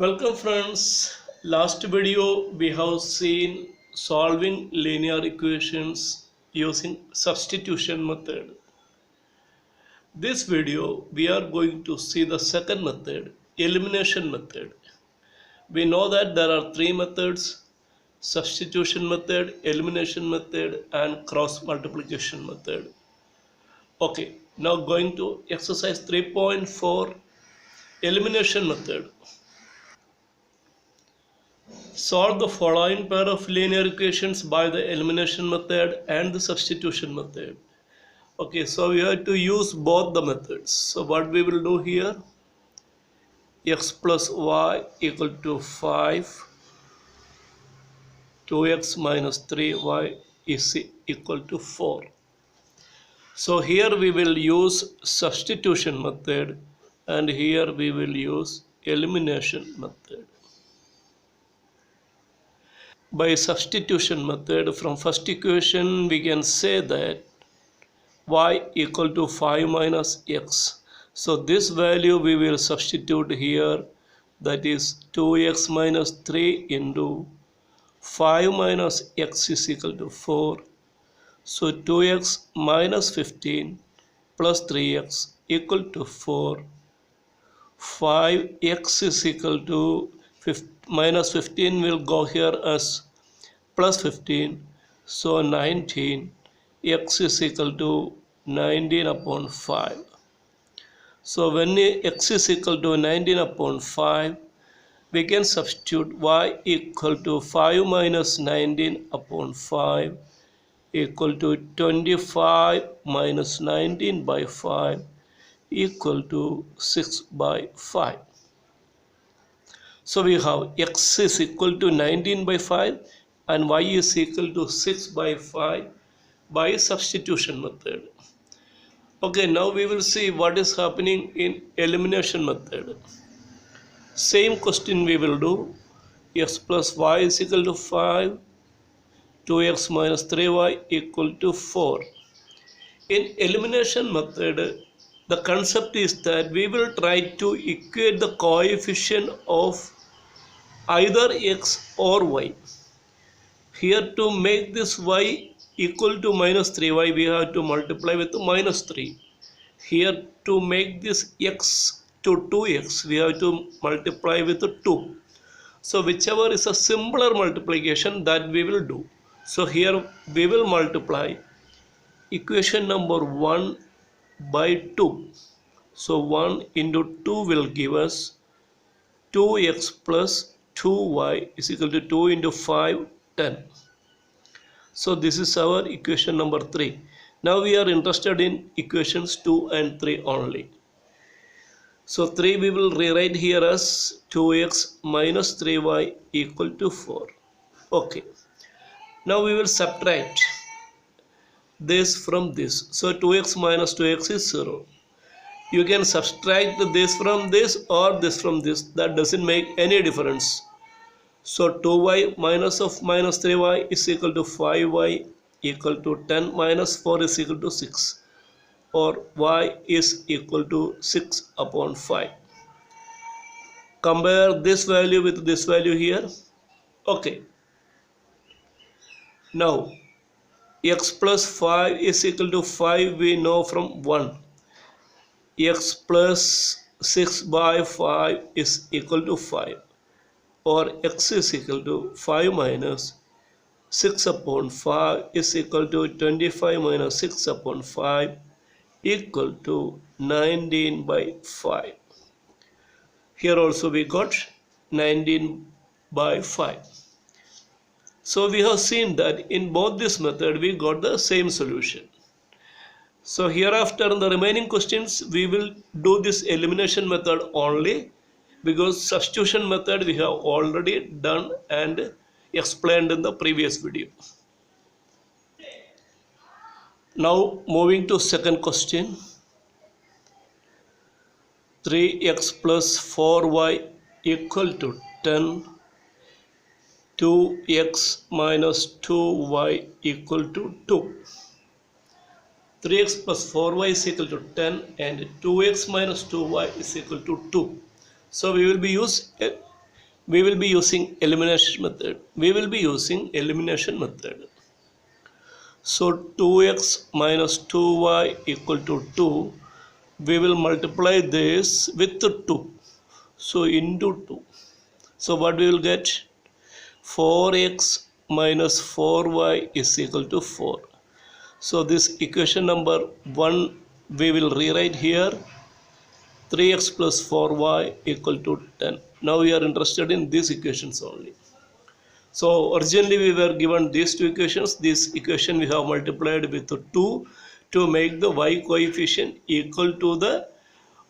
Welcome friends. Last video we have seen solving linear equations using substitution method. This video we are going to see the second method, elimination method. We know that there are three methods: substitution method, elimination method and cross multiplication method. Okay, now going to exercise 3.4, elimination method. Solve the following pair of linear equations by the elimination method and the substitution method. Okay, so we have to use both the methods. So what we will do here, x plus y equal to 5, 2x minus 3y is equal to 4. So here we will use substitution method and here we will use elimination method. By substitution method, from first equation we can say that y equal to 5 minus x. So this value we will substitute here, that is 2x minus 3 into 5 minus x is equal to 4. So 2x minus 15 plus 3x equal to 4. 5x is equal to minus 15 will go here as plus 15, so 19. X is equal to 19 upon 5. So when x is equal to 19 upon 5, we can substitute y equal to 5 minus 19 upon 5 equal to 25 minus 19 by 5 equal to 6 by 5. So we have x is equal to 19 by 5 and y is equal to 6 by 5 by substitution method. Okay, now we will see what is happening in elimination method. Same question we will do. X plus y is equal to 5, 2x minus 3y equal to 4. In elimination method, the concept is that we will try to equate the coefficient of either x or y. Here to make this y equal to minus 3y, we have to multiply with minus 3. Here to make this x to 2x, we have to multiply with 2. So whichever is a simpler multiplication, that we will do. So here we will multiply equation number 1 by 2. So 1 into 2 will give us 2x plus 2y is equal to 2 into 5, 10. So this is our equation number 3. Now we are interested in equations 2 and 3 only. So 3 we will rewrite here as 2x minus 3y equal to 4. Okay. Now we will subtract this from this. So 2x minus 2x is 0. You can subtract this from this or this from this. That doesn't make any difference. So 2y minus of minus 3y is equal to 5y equal to 10 minus 4 is equal to 6, or y is equal to 6 upon 5. Compare this value with this value here. Okay. Now x plus 5 is equal to 5 we know from 1. X plus 6 by 5 is equal to 5. Or x is equal to 5 minus 6 upon 5 is equal to 25 minus 6 upon 5 equal to 19 by 5. Here also we got 19 by 5. So we have seen that in both this method we got the same solution. So hereafter in the remaining questions we will do this elimination method only, because substitution method we have already done and explained in the previous video. Now moving to second question. 3x plus 4y equal to 10. 2x minus 2y equal to 2. 3x plus 4y is equal to 10 and 2x minus 2y is equal to 2. So we will be we will be using elimination method. So 2x minus 2y equal to 2. We will multiply this with 2. So into 2. So what we will get? 4x minus 4y is equal to 4. So this equation number 1 we will rewrite here. 3x plus 4y equal to 10. Now we are interested in these equations only. So originally we were given these two equations. This equation we have multiplied with 2 to make the y coefficient equal to the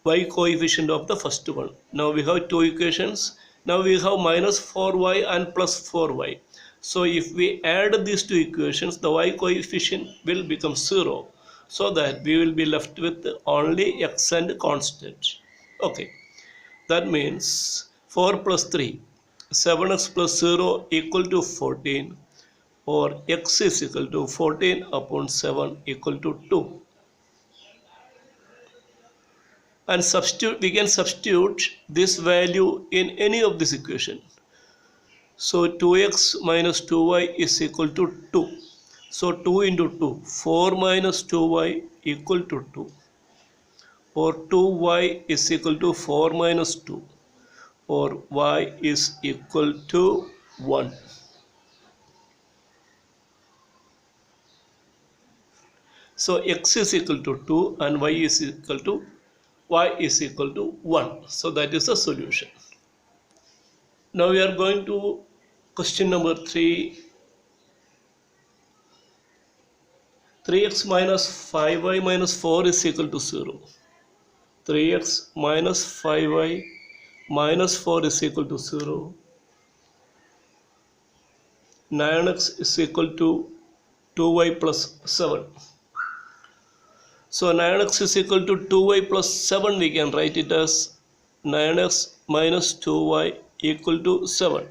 y coefficient of the first one. Now we have two equations. Now we have minus 4y and plus 4y. So if we add these two equations, the y coefficient will become 0. So that we will be left with only x and constant. Okay, that means 4 plus 3, 7x plus 0 equal to 14, or x is equal to 14 upon 7 equal to 2. And we can substitute this value in any of this equation. So 2x minus 2y is equal to 2. So 2 into 2, 4 minus 2y equal to 2. Or 2y is equal to 4 minus 2. Or y is equal to 1. So x is equal to 2 and y is equal to 1. So that is the solution. Now we are going to question number 3. 3x minus 5y minus 4 is equal to 0. 3x minus 5y minus 4 is equal to 0. 9x is equal to 2y plus 7. So 9x is equal to 2y plus 7. We can write it as 9x minus 2y equal to 7.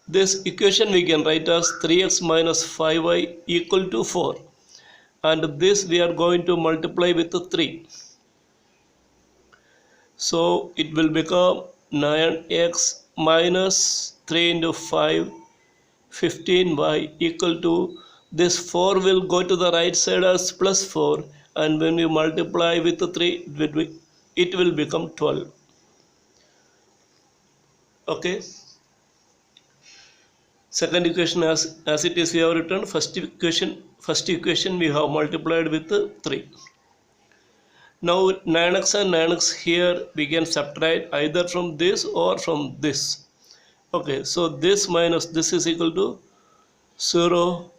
This equation we can write as 3x minus 5y equal to 4. And this we are going to multiply with 3. So it will become 9x minus 3 into 5, 15y equal to, this 4 will go to the right side as plus 4, and when we multiply with 3, it will become 12. Okay. Second equation as it is we have written. First equation we have multiplied with 3. Now 9x and 9x here we can subtract either from this or from this. Okay, so this minus this is equal to 0.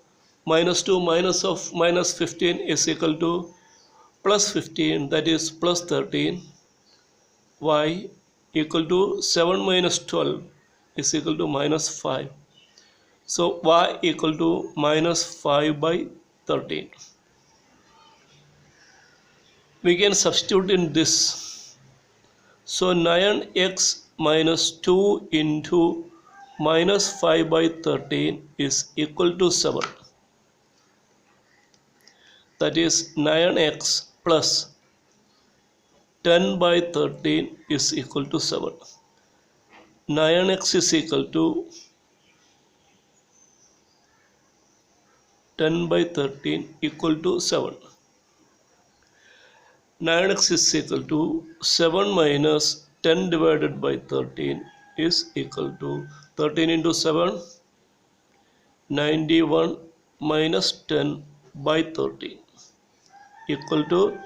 Minus 2 minus of minus 15 is equal to plus 15, that is plus 13. Y equal to 7 minus 12 is equal to minus 5. So y equal to minus 5 by 13. We can substitute in this. So 9x minus 2 into minus 5 by 13 is equal to 7. That is 9x plus 10 by 13 is equal to 7. 9x is equal to 10 by 13 equal to 7. 9x is equal to 7 minus 10 divided by 13 is equal to 13 into 7, 91 minus 10 by 13 equal to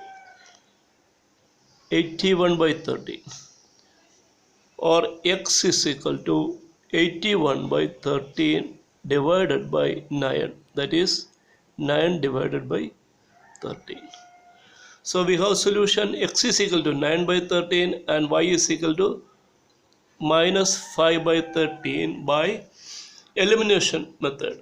81 by 13, or x is equal to 81 by 13 divided by 9, that is 9 divided by 13. So we have solution x is equal to 9 by 13 and y is equal to minus 5 by 13 by elimination method.